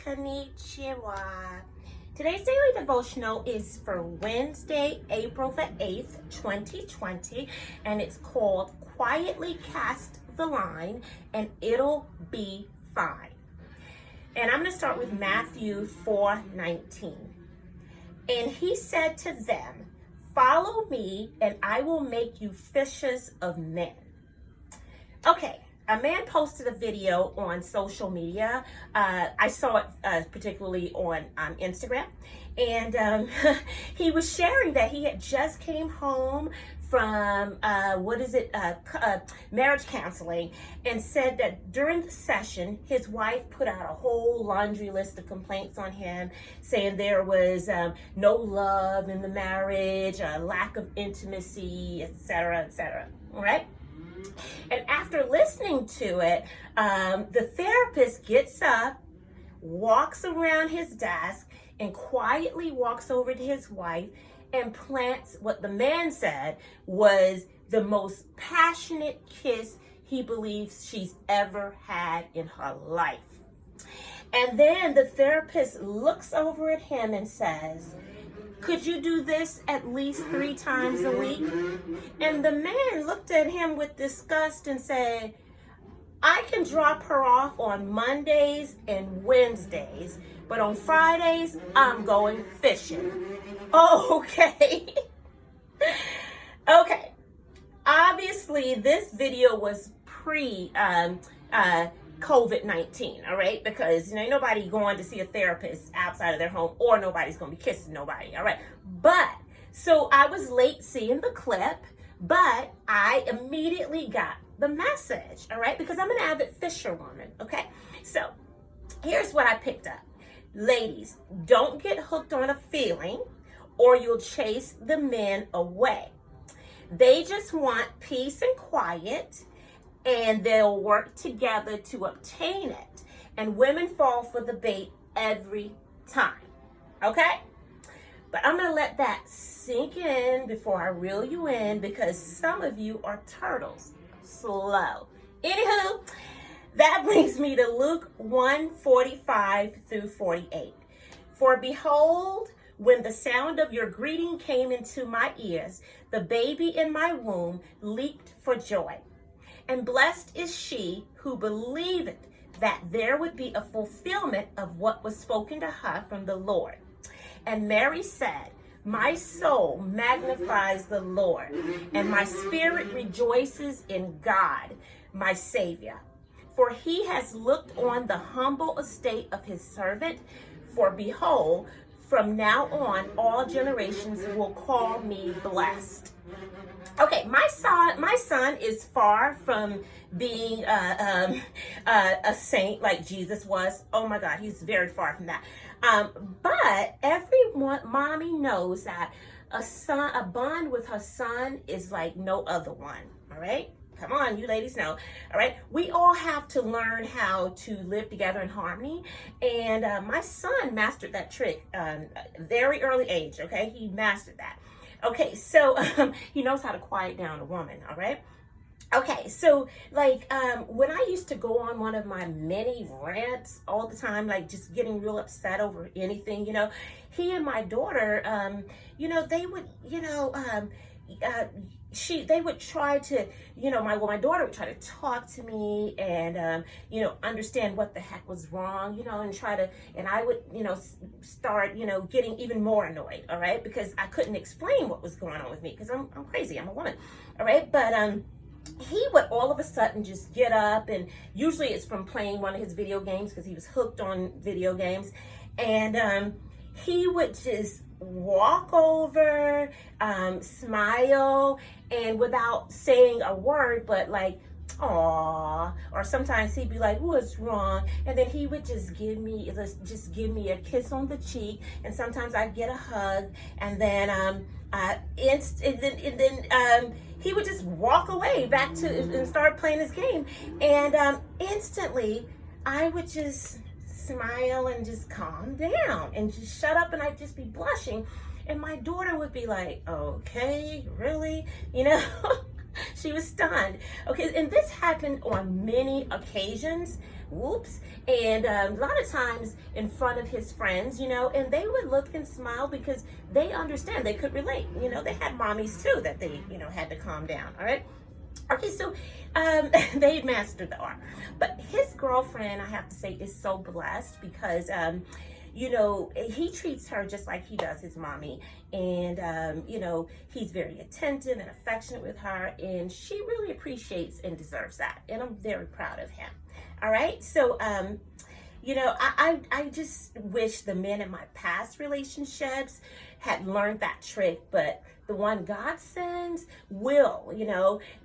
Konnichiwa. Today's daily devotional is for Wednesday, April the 8th, 2020, and it's called Quietly Cast the Line and It'll Be Fine. And I'm going to start with Matthew 4:19. And he said to them, "Follow me, and I will make you fishers of men." Okay, a man posted a video on social media. I saw it particularly on Instagram. And he was sharing that he had just came home from, marriage counseling, and said that during the session, his wife put out a whole laundry list of complaints on him, saying there was no love in the marriage, a lack of intimacy, etc., etc., right? And after listening to it, the therapist gets up, walks around his desk, and quietly walks over to his wife and plants what the man said was the most passionate kiss he believes she's ever had in her life. And then the therapist looks over at him and says, "Could you do this at least 3 times a week?" And the man looked at him with disgust and said, "I can drop her off on Mondays and Wednesdays, but on Fridays, I'm going fishing." Oh, okay. Okay. Obviously, this video was pre COVID-19, all right? Because, ain't nobody going to see a therapist outside of their home, or nobody's going to be kissing nobody, all right? But, so I was late seeing the clip, but I immediately got the message, all right? Because I'm an avid fisherwoman, okay? So, here's what I picked up. Ladies, don't get hooked on a feeling, or you'll chase the men away. They just want peace and quiet, and they'll work together to obtain it. And women fall for the bait every time, okay? But I'm going to let that sink in before I reel you in, because some of you are turtles. Slow. Anywho, that brings me to Luke 1:45 through 48. "For behold, when the sound of your greeting came into my ears, the baby in my womb leaped for joy. And blessed is she who believed that there would be a fulfillment of what was spoken to her from the Lord. And Mary said, my soul magnifies the Lord, and my spirit rejoices in God, my Savior. For he has looked on the humble estate of his servant. For behold, from now on, all generations will call me blessed." Okay, my son is far from being a saint like Jesus was. Oh my God, he's very far from that. But every mommy knows that a bond with her son is like no other one. All right. Come on, you ladies know. All right. We all have to learn how to live together in harmony. And my son mastered that trick very early age. Okay. He mastered that. Okay. So he knows how to quiet down a woman. All right. Okay, so when I used to go on one of my many rants all the time, like just getting real upset over anything, he and my daughter, they would, they would try to, my daughter would try to talk to me and, understand what the heck was wrong, and I would, start, getting even more annoyed, all right, because I couldn't explain what was going on with me, because I'm crazy, I'm a woman, all right, but, he would all of a sudden just get up, and usually it's from playing one of his video games, because he was hooked on video games, and he would just walk over, smile, and without saying a word, but like, "Aw," or sometimes he'd be like, "What's wrong?" And then he would just give me a kiss on the cheek, and sometimes I'd get a hug, and then he would just walk away back to and start playing his game, and instantly I would just smile and just calm down and just shut up, and I'd just be blushing, and my daughter would be like, "Okay, really?" She was stunned. Okay, and this happened on many occasions, whoops. And a lot of times in front of his friends, and they would look and smile because they understand, they could relate. They had mommies too that they, had to calm down. All right. Okay, so they mastered the art. But his girlfriend, I have to say, is so blessed because, he treats her just like he does his mommy. And, he's very attentive and affectionate with her. And she really appreciates and deserves that. And I'm very proud of him. All right. So, I just wish the men in my past relationships had learned that trick, but the one God sends will,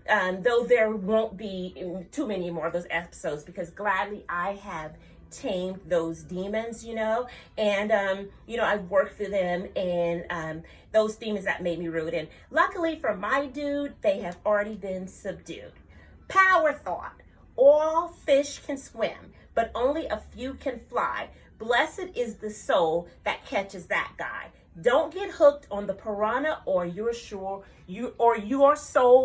though there won't be too many more of those episodes, because gladly I have tamed those demons, and, I've worked through them, and those demons that made me rude. And luckily for my dude, they have already been subdued. Power thought. All fish can swim, but only a few can fly. Blessed is the soul that catches that guy. Don't get hooked on the piranha, or your soul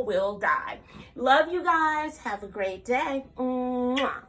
will die. Love you guys. Have a great day. Mwah.